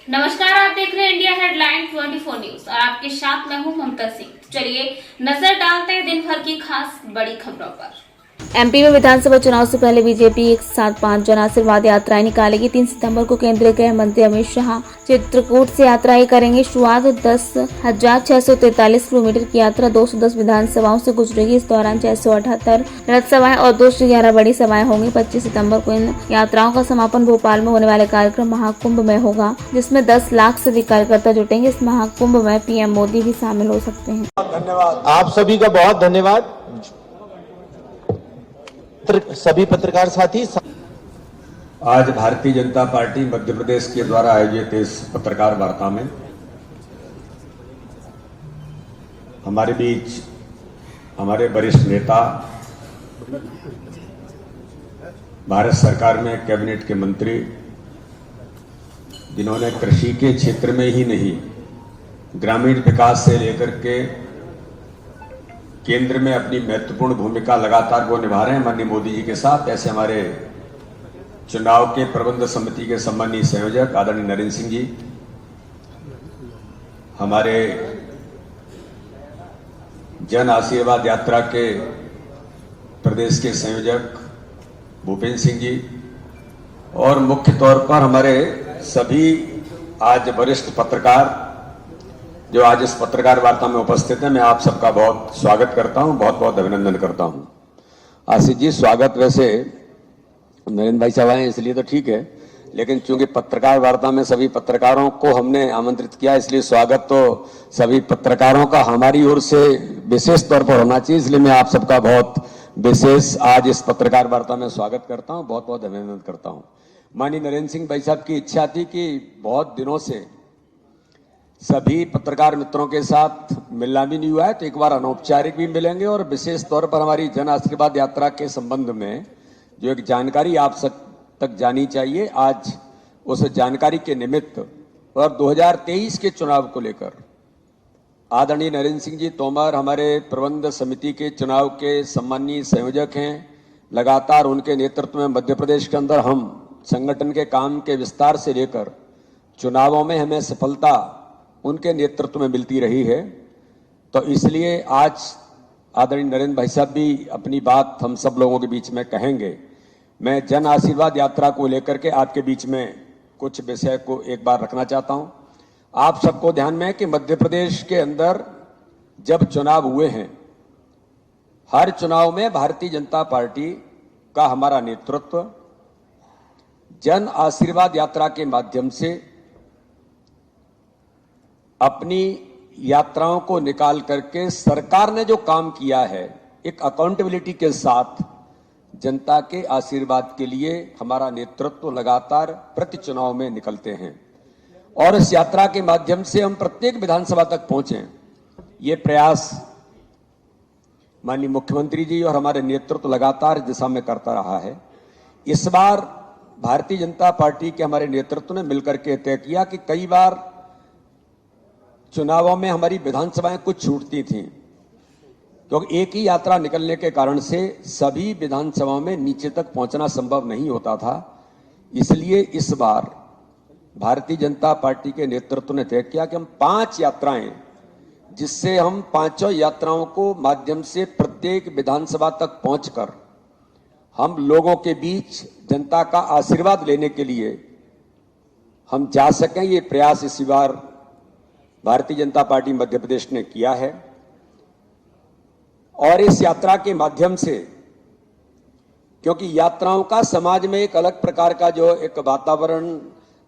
नमस्कार, आप देख रहे हैं इंडिया हेडलाइन 24 न्यूज और आपके साथ मैं हूं ममता सिंह। चलिए नजर डालते हैं दिन भर की खास बड़ी खबरों पर। एमपी में विधानसभा चुनाव से पहले बीजेपी एक साथ 5 जन आशीर्वाद यात्राएं निकालेगी। 3 सितंबर को केंद्रीय गृह मंत्री अमित शाह चित्रकूट से यात्राएं करेंगे। शुरुआत 10,643 किलोमीटर की यात्रा 210 विधानसभाओं से गुजरेगी। इस दौरान 678 रथ सभाएं और 211 बड़ी सभाएं होंगी। 25 सितंबर को इन यात्राओं का समापन भोपाल में होने वाले कार्यक्रम महाकुंभ में होगा, जिसमें 10 लाख से अधिक कार्यकर्ता जुटेंगे। इस महाकुंभ में पीएम मोदी भी शामिल हो सकते हैं। धन्यवाद, आप सभी का बहुत धन्यवाद। सभी पत्रकार साथी, आज भारतीय जनता पार्टी मध्य प्रदेश के द्वारा आयोजित इस पत्रकार वार्ता में हमारे बीच हमारे वरिष्ठ नेता, भारत सरकार में कैबिनेट के मंत्री, जिन्होंने कृषि के क्षेत्र में ही नहीं ग्रामीण विकास से लेकर के केंद्र में अपनी महत्वपूर्ण भूमिका लगातार वो निभा रहे हैं माननीय मोदी जी के साथ, ऐसे हमारे चुनाव के प्रबंध समिति के सम्मानीय संयोजक आदरणीय नरेंद्र सिंह जी, हमारे जन आशीर्वाद यात्रा के प्रदेश के संयोजक भूपेंद्र सिंह जी, और मुख्य तौर पर हमारे सभी आज वरिष्ठ पत्रकार जो आज इस पत्रकार वार्ता में उपस्थित हैं। मैं आप सबका बहुत स्वागत करता हूं, बहुत बहुत अभिनंदन करता हूं। आशीष जी, स्वागत वैसे नरेंद्र भाई साहब आए इसलिए तो ठीक है, लेकिन चूंकि पत्रकार वार्ता में सभी पत्रकारों को हमने आमंत्रित किया, इसलिए स्वागत तो सभी पत्रकारों का हमारी ओर से विशेष तौर पर होना चाहिए। इसलिए मैं आप सबका बहुत विशेष आज इस पत्रकार वार्ता में स्वागत करता हूं, बहुत बहुत अभिनंदन करता हूं। माननीय नरेंद्र सिंह भाई साहब की इच्छा थी कि बहुत दिनों से सभी पत्रकार मित्रों के साथ मिलना भी नहीं हुआ है, तो एक बार अनौपचारिक भी मिलेंगे और विशेष तौर पर हमारी जन आशीर्वाद यात्रा के संबंध में जो एक जानकारी आप सब तक जानी चाहिए, आज उस जानकारी के निमित्त और 2023 के चुनाव को लेकर आदरणीय नरेंद्र सिंह जी तोमर हमारे प्रबंध समिति के चुनाव के सम्मानीय संयोजक हैं। लगातार उनके नेतृत्व में मध्य प्रदेश के अंदर हम संगठन के काम के विस्तार से लेकर चुनावों में हमें सफलता उनके नेतृत्व में मिलती रही है। तो इसलिए आज आदरणीय नरेंद्र भाई साहब भी अपनी बात हम सब लोगों के बीच में कहेंगे। मैं जन आशीर्वाद यात्रा को लेकर के आपके बीच में कुछ विषय को एक बार रखना चाहता हूं। आप सबको ध्यान में है कि मध्य प्रदेश के अंदर जब चुनाव हुए हैं, हर चुनाव में भारतीय जनता पार्टी का हमारा नेतृत्व जन आशीर्वाद यात्रा के माध्यम से अपनी यात्राओं को निकाल करके सरकार ने जो काम किया है, एक अकाउंटेबिलिटी के साथ जनता के आशीर्वाद के लिए हमारा नेतृत्व लगातार प्रति चुनाव में निकलते हैं और इस यात्रा के माध्यम से हम प्रत्येक विधानसभा तक पहुंचे। ये प्रयास माननीय मुख्यमंत्री जी और हमारे नेतृत्व लगातार दिशा में करता रहा है। इस बार भारतीय जनता पार्टी के हमारे नेतृत्व ने मिलकर के तय किया कि कई बार चुनावों में हमारी विधानसभाएं कुछ छूटती थीं, क्योंकि एक ही यात्रा निकलने के कारण से सभी विधानसभाओं में नीचे तक पहुंचना संभव नहीं होता था। इसलिए इस बार भारतीय जनता पार्टी के नेतृत्व ने तय किया कि हम 5 यात्राएं, जिससे हम 5 यात्राओं को माध्यम से प्रत्येक विधानसभा तक पहुंचकर हम लोगों के बीच जनता का आशीर्वाद लेने के लिए हम जा सकें। ये प्रयास इस बार भारतीय जनता पार्टी मध्य प्रदेश ने किया है और इस यात्रा के माध्यम से, क्योंकि यात्राओं का समाज में एक अलग प्रकार का जो एक वातावरण,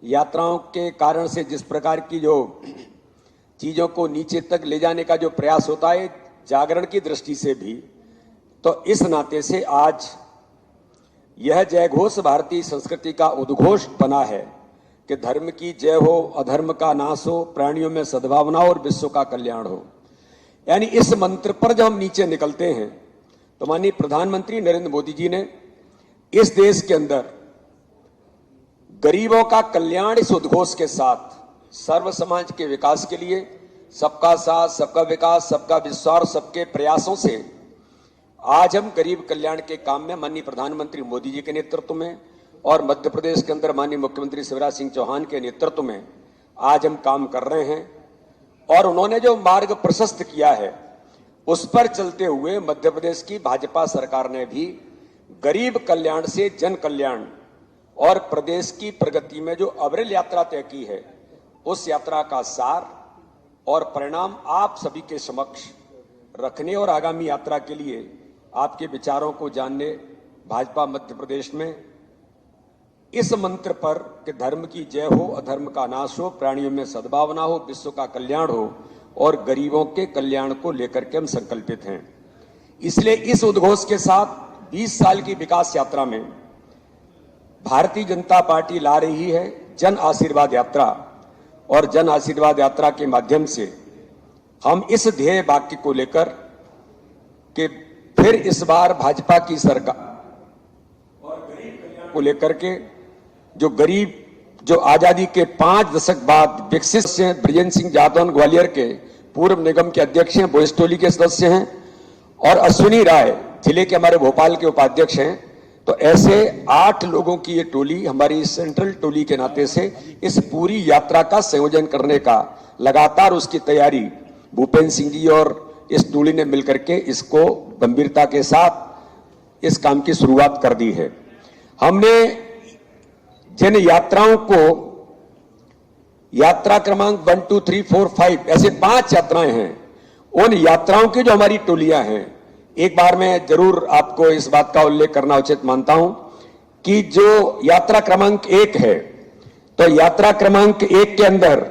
यात्राओं के कारण से जिस प्रकार की जो चीजों को नीचे तक ले जाने का जो प्रयास होता है जागरण की दृष्टि से भी, तो इस नाते से आज यह जयघोष भारतीय संस्कृति का उद्घोष बना है कि धर्म की जय हो, अधर्म का नाश हो, प्राणियों में सद्भावना और विश्व का कल्याण हो। यानी इस मंत्र पर जब हम नीचे निकलते हैं तो माननीय प्रधानमंत्री नरेंद्र मोदी जी ने इस देश के अंदर गरीबों का कल्याण इस उद्घोष के साथ सर्व समाज के विकास के लिए सबका साथ, सबका विकास, सबका विश्वास, सबके प्रयासों से आज हम गरीब कल्याण के काम में माननीय प्रधानमंत्री मोदी जी के नेतृत्व में और मध्य प्रदेश के अंदर माननीय मुख्यमंत्री शिवराज सिंह चौहान के नेतृत्व में आज हम काम कर रहे हैं और उन्होंने जो मार्ग प्रशस्त किया है उस पर चलते हुए मध्य प्रदेश की भाजपा सरकार ने भी गरीब कल्याण से जन कल्याण और प्रदेश की प्रगति में जो अविरल यात्रा तय की है, उस यात्रा का सार और परिणाम आप सभी के समक्ष रखने और आगामी यात्रा के लिए आपके विचारों को जानने भाजपा मध्य प्रदेश में इस मंत्र पर कि धर्म की जय हो, अधर्म का नाश हो, प्राणियों में सद्भावना हो, विश्व का कल्याण हो और गरीबों के कल्याण को लेकर के हम संकल्पित हैं। इसलिए इस उद्घोष के साथ 20 साल की विकास यात्रा में भारतीय जनता पार्टी ला रही है जन आशीर्वाद यात्रा, और जन आशीर्वाद यात्रा के माध्यम से हम इस ध्येय वाक्य को लेकर कि फिर इस बार भाजपा की सरकार और गरीब कल्याण को लेकर के जो आजादी के 5 दशक बाद विकसित से ब्रजेंद्र सिंह जादौन ग्वालियर के पूर्व निगम के अध्यक्ष हैं, वो इस टोली के सदस्य हैं, और अश्विनी राय जिले के हमारे भोपाल के उपाध्यक्ष हैं। तो ऐसे 8 लोगों की ये टोली हमारी सेंट्रल टोली के नाते से इस पूरी यात्रा का संयोजन करने का लगातार उसकी तैयारी भूपेंद्र सिंह जी और इस टोली ने मिलकर के इसको गंभीरता के साथ इस काम की शुरुआत कर दी है। हमने जिन यात्राओं को यात्रा क्रमांक 1, 2, 3, 4, 5 ऐसे 5 यात्राएं हैं, उन यात्राओं की जो हमारी टोलियां हैं, एक बार मैं जरूर आपको इस बात का उल्लेख करना उचित मानता हूं कि जो यात्रा क्रमांक 1 है, तो यात्रा क्रमांक 1 के अंदर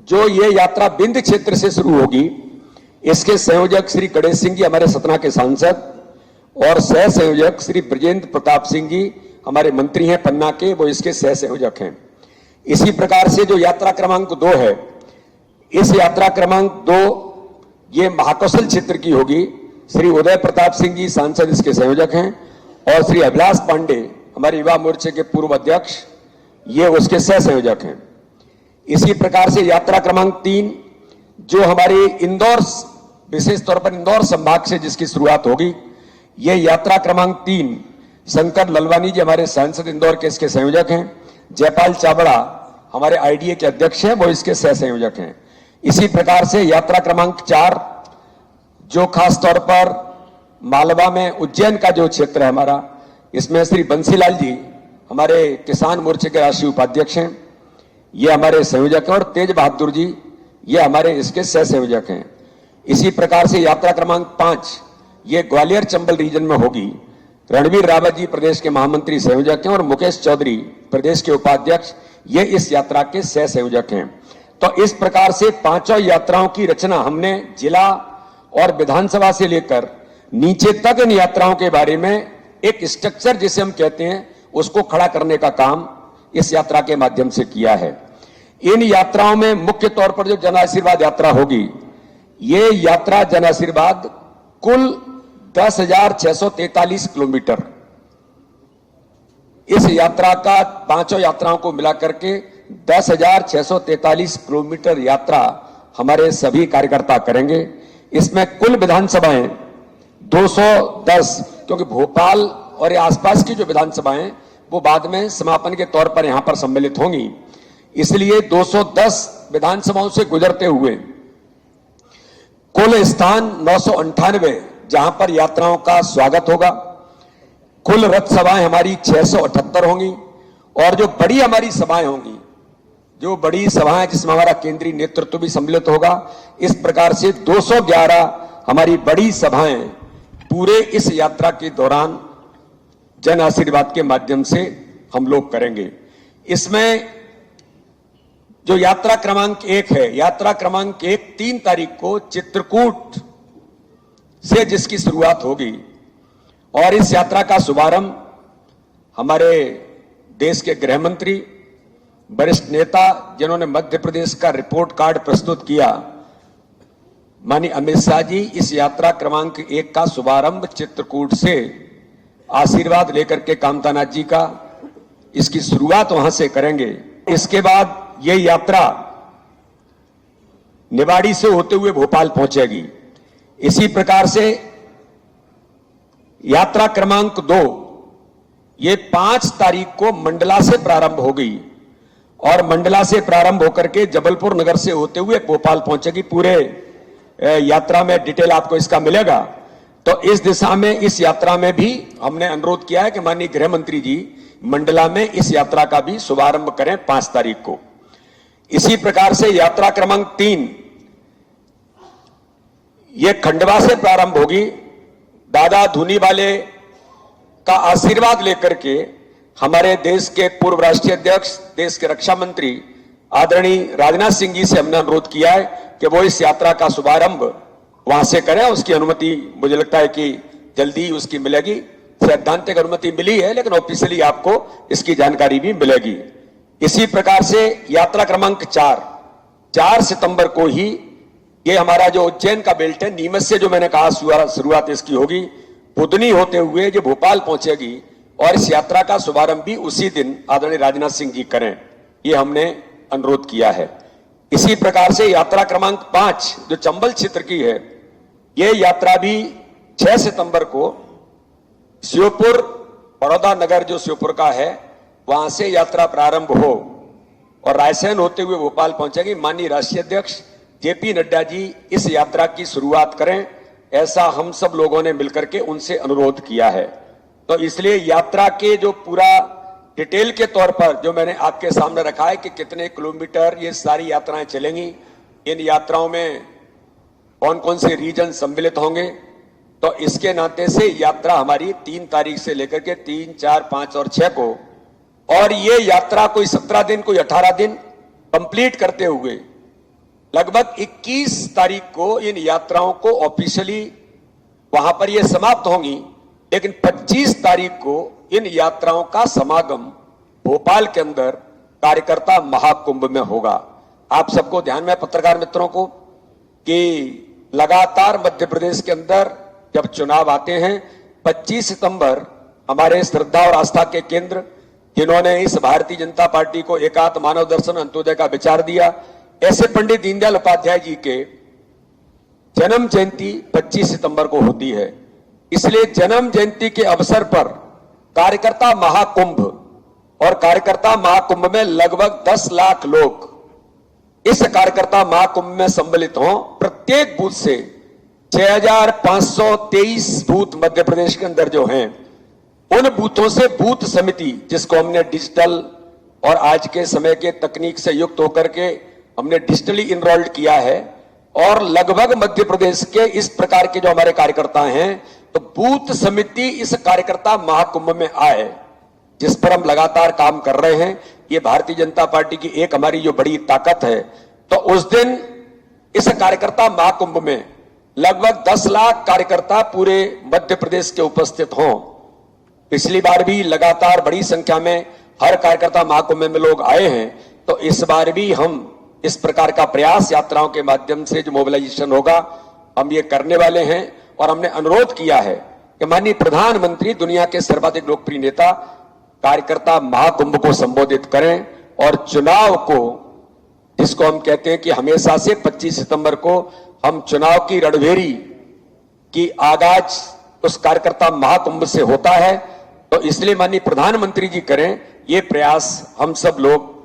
जो ये यात्रा बिंद क्षेत्र से शुरू होगी, इसके संयोजक श्री गणेश सिंह जी हमारे सतना के सांसद और सह संयोजक श्री ब्रजेंद्र प्रताप सिंह जी हमारे मंत्री हैं पन्ना के, वो इसके सह संयोजक हैं। इसी प्रकार से जो यात्रा क्रमांक 2 है, इस यात्रा क्रमांक 2 ये महाकौशल क्षेत्र की होगी। श्री उदय प्रताप सिंह जी सांसद इसके संयोजक हैं और श्री अभिलाष पांडे हमारे युवा मोर्चे के पूर्व अध्यक्ष, ये उसके सह संयोजक हैं। इसी प्रकार से यात्रा क्रमांक 3 जो हमारी इंदौर, विशेष तौर पर इंदौर संभाग से जिसकी शुरुआत होगी, ये यात्रा क्रमांक 3 शंकर ललवानी जी हमारे सांसद इंदौर के इसके संयोजक हैं। जयपाल चावड़ा हमारे आईडीए के अध्यक्ष हैं, वो इसके सह संयोजक हैं। इसी प्रकार से यात्रा क्रमांक 4 जो खास तौर पर मालवा में उज्जैन का जो क्षेत्र है हमारा, इसमें श्री बंसीलाल जी हमारे किसान मोर्चे के राष्ट्रीय उपाध्यक्ष हैं, ये हमारे संयोजक हैं, और तेज बहादुर जी ये हमारे इसके सह संयोजक हैं। इसी प्रकार से यात्रा क्रमांक 5 ये ग्वालियर चंबल रीजन में होगी। रणवीर रावत जी प्रदेश के महामंत्री संयोजक हैं और मुकेश चौधरी प्रदेश के उपाध्यक्ष, ये इस यात्रा के सह संयोजक हैं। तो इस प्रकार से 5 यात्राओं की रचना हमने जिला और विधानसभा से लेकर नीचे तक इन यात्राओं के बारे में एक स्ट्रक्चर जिसे हम कहते हैं उसको खड़ा करने का काम इस यात्रा के माध्यम से किया है। इन यात्राओं में मुख्य तौर पर जो जन आशीर्वाद यात्रा होगी, ये यात्रा जन आशीर्वाद कुल 10,643 किलोमीटर, इस यात्रा का 5 यात्राओं को मिलाकर के 10,643 किलोमीटर यात्रा हमारे सभी कार्यकर्ता करेंगे। इसमें कुल विधानसभाएं 210, क्योंकि भोपाल और आसपास की जो विधानसभाएं वो बाद में समापन के तौर पर यहां पर सम्मिलित होंगी, इसलिए 210 विधानसभाओं से गुजरते हुए कुल स्थान 998 जहां पर यात्राओं का स्वागत होगा। कुल रथ सभाएं हमारी 678 होंगी, और जो बड़ी हमारी सभाएं होंगी, जो बड़ी सभाएं जिसमें हमारा केंद्रीय नेतृत्व भी सम्मिलित होगा, इस प्रकार से 211 हमारी बड़ी सभाएं पूरे इस यात्रा के दौरान जन आशीर्वाद के माध्यम से हम लोग करेंगे। इसमें जो यात्रा क्रमांक 1 है, यात्रा क्रमांक 1 3 तारीख को चित्रकूट से जिसकी शुरुआत होगी, और इस यात्रा का शुभारंभ हमारे देश के गृह मंत्री, वरिष्ठ नेता जिन्होंने मध्य प्रदेश का रिपोर्ट कार्ड प्रस्तुत किया, माननीय अमित शाह जी इस यात्रा क्रमांक 1 का शुभारंभ चित्रकूट से आशीर्वाद लेकर के कामतानाथ जी का इसकी शुरुआत वहां से करेंगे। इसके बाद ये यात्रा निवाड़ी से होते हुए भोपाल पहुंचेगी। इसी प्रकार से यात्रा क्रमांक 2 ये 5 तारीख को मंडला से प्रारंभ होगी और मंडला से प्रारंभ होकर के जबलपुर नगर से होते हुए भोपाल पहुंचेगी। पूरे यात्रा में डिटेल आपको इसका मिलेगा। तो इस दिशा में इस यात्रा में भी हमने अनुरोध किया है कि माननीय गृह मंत्री जी मंडला में इस यात्रा का भी शुभारंभ करें 5 तारीख को। इसी प्रकार से यात्रा क्रमांक 3 ये खंडवा से प्रारंभ होगी। दादा धूनीवाले का आशीर्वाद लेकर के हमारे देश के पूर्व राष्ट्रीय अध्यक्ष, देश के रक्षा मंत्री आदरणीय राजनाथ सिंह जी से हमने अनुरोध किया है कि वो इस यात्रा का शुभारंभ वहां से करें। उसकी अनुमति मुझे लगता है कि जल्दी ही उसकी मिलेगी। सैद्धांतिक अनुमति मिली है, लेकिन ऑफिशियली आपको इसकी जानकारी भी मिलेगी। इसी प्रकार से यात्रा क्रमांक 4 सितंबर को ही ये हमारा जो उज्जैन का बेल्ट है, नीमच से जो मैंने कहा शुरुआत इसकी होगी, बुधनी होते हुए जो भोपाल पहुंचेगी और इस यात्रा का शुभारंभ भी उसी दिन आदरणीय राजनाथ सिंह जी करें, ये हमने अनुरोध किया है। इसी प्रकार से यात्रा क्रमांक 5 जो चंबल क्षेत्र की है, ये यात्रा भी 6 सितंबर को श्योपुर, बड़ौदा नगर जो श्योपुर का है, वहां से यात्रा प्रारंभ हो और रायसेन होते हुए भोपाल पहुंचेगी। माननीय राष्ट्रीय अध्यक्ष जेपी नड्डा जी इस यात्रा की शुरुआत करें, ऐसा हम सब लोगों ने मिलकर के उनसे अनुरोध किया है। तो इसलिए यात्रा के जो पूरा डिटेल के तौर पर जो मैंने आपके सामने रखा है कि कितने किलोमीटर ये सारी यात्राएं चलेंगी, इन यात्राओं में कौन कौन से रीजन सम्मिलित होंगे, तो इसके नाते से यात्रा हमारी 3 तारीख से लेकर के 3, 4, 5 और 6 को, और ये यात्रा कोई 17 दिन कोई 18 दिन कंप्लीट करते हुए लगभग 21 तारीख को इन यात्राओं को ऑफिशियली वहां पर ये समाप्त होंगी। लेकिन 25 तारीख को इन यात्राओं का समागम भोपाल के अंदर कार्यकर्ता महाकुंभ में होगा। आप सबको ध्यान में, पत्रकार मित्रों को, कि लगातार मध्य प्रदेश के अंदर जब चुनाव आते हैं, 25 सितंबर हमारे श्रद्धा और आस्था के केंद्र, जिन्होंने इस भारतीय जनता पार्टी को एकात्म मानव दर्शन अंत्योदय का विचार दिया, ऐसे पंडित दीनदयाल उपाध्याय जी के जन्म जयंती 25 सितंबर को होती है। इसलिए जन्म जयंती के अवसर पर कार्यकर्ता महाकुंभ, और कार्यकर्ता महाकुंभ में लगभग 10 लाख लोग इस कार्यकर्ता महाकुंभ में सम्मिलित हों। प्रत्येक बूथ से 6523 बूथ मध्य प्रदेश के अंदर जो हैं, उन बूथों से बूथ समिति, जिसको हमने डिजिटल और आज के समय के तकनीक से युक्त होकर के हमने डिजिटली इनरोल्ड किया है, और लगभग मध्य प्रदेश के इस प्रकार के जो हमारे कार्यकर्ता हैं, तो बूथ समिति इस कार्यकर्ता महाकुंभ में आए, जिस पर हम लगातार काम कर रहे हैं। ये भारतीय जनता पार्टी की एक हमारी जो बड़ी ताकत है। तो उस दिन इस कार्यकर्ता महाकुंभ में लगभग 10 लाख कार्यकर्ता पूरे मध्य प्रदेश के उपस्थित हों। पिछली बार भी लगातार बड़ी संख्या में हर कार्यकर्ता महाकुंभ में लोग आए हैं, तो इस बार भी हम इस प्रकार का प्रयास यात्राओं के माध्यम से जो मोबिलाइजेशन होगा, हम ये करने वाले हैं। और हमने अनुरोध किया है कि माननीय प्रधानमंत्री, दुनिया के सर्वाधिक लोकप्रिय नेता, कार्यकर्ता महाकुंभ को संबोधित करें, और चुनाव को, जिसको हम कहते हैं कि हमेशा से 25 सितंबर को हम चुनाव की रणभेरी की आगाज उस कार्यकर्ता महाकुंभ से होता है, तो इसलिए माननीय प्रधानमंत्री जी करें ये प्रयास। हम सब लोग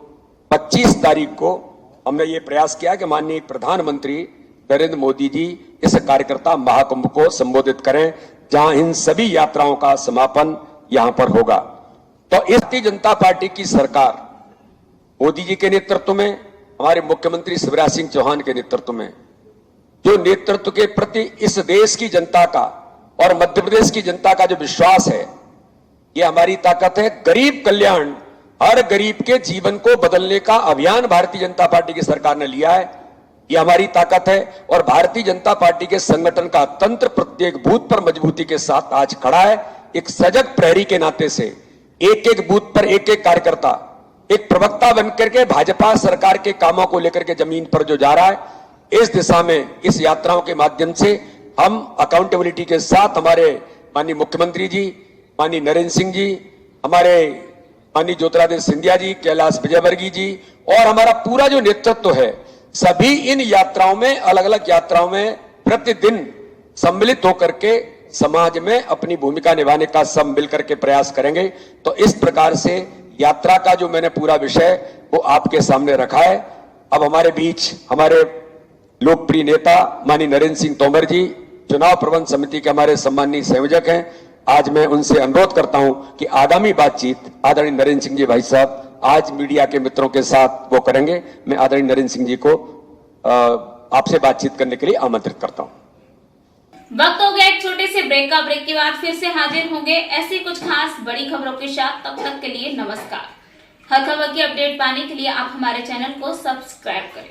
25 तारीख को हमने ये प्रयास किया कि माननीय प्रधानमंत्री नरेंद्र मोदी जी इस कार्यकर्ता महाकुंभ को संबोधित करें, जहां इन सभी यात्राओं का समापन यहां पर होगा। तो इस भारतीय जनता पार्टी की सरकार मोदी जी के नेतृत्व में, हमारे मुख्यमंत्री शिवराज सिंह चौहान के नेतृत्व में, जो नेतृत्व के प्रति इस देश की जनता का और मध्य प्रदेश की जनता का जो विश्वास है, ये हमारी ताकत है। गरीब कल्याण, हर गरीब के जीवन को बदलने का अभियान भारतीय जनता पार्टी की सरकार ने लिया है, ये हमारी ताकत है। और भारतीय जनता पार्टी के संगठन का तंत्र प्रत्येक बूथ पर मजबूती के साथ आज खड़ा है। एक सजग प्रहरी के नाते से एक एक बूथ पर एक एक कार्यकर्ता एक प्रवक्ता बनकर के भाजपा सरकार के कामों को लेकर के जमीन पर जो जा रहा है, इस दिशा में इस यात्राओं के माध्यम से हम अकाउंटेबिलिटी के साथ हमारे माननीय मुख्यमंत्री जी, माननीय नरेंद्र सिंह जी, हमारे माननीय ज्योतिरादित्य सिंधिया जी, कैलाश विजयवर्गीय जी और हमारा पूरा जो नेतृत्व है, सभी इन यात्राओं में, अलग अलग यात्राओं में प्रतिदिन सम्मिलित होकर के समाज में अपनी भूमिका निभाने का सब मिलकर के प्रयास करेंगे। तो इस प्रकार से यात्रा का जो मैंने पूरा विषय वो आपके सामने रखा है। अब हमारे बीच हमारे लोकप्रिय नेता माननीय नरेंद्र सिंह तोमर जी चुनाव प्रबंध समिति के हमारे सम्माननीय संयोजक हैं। आज मैं उनसे अनुरोध करता हूं कि आगामी बातचीत आदरणीय नरेंद्र सिंह जी भाई साहब आज मीडिया के मित्रों के साथ वो करेंगे। मैं आदरणीय नरेंद्र सिंह जी को आपसे बातचीत करने के लिए आमंत्रित करता हूं। वक्त हो गया एक छोटे से ब्रेक का। ब्रेक के बाद फिर से हाजिर होंगे ऐसी कुछ खास बड़ी खबरों के साथ। तब तक के लिए नमस्कार। हर खबर की अपडेट पाने के लिए आप हमारे चैनल को सब्सक्राइब करें।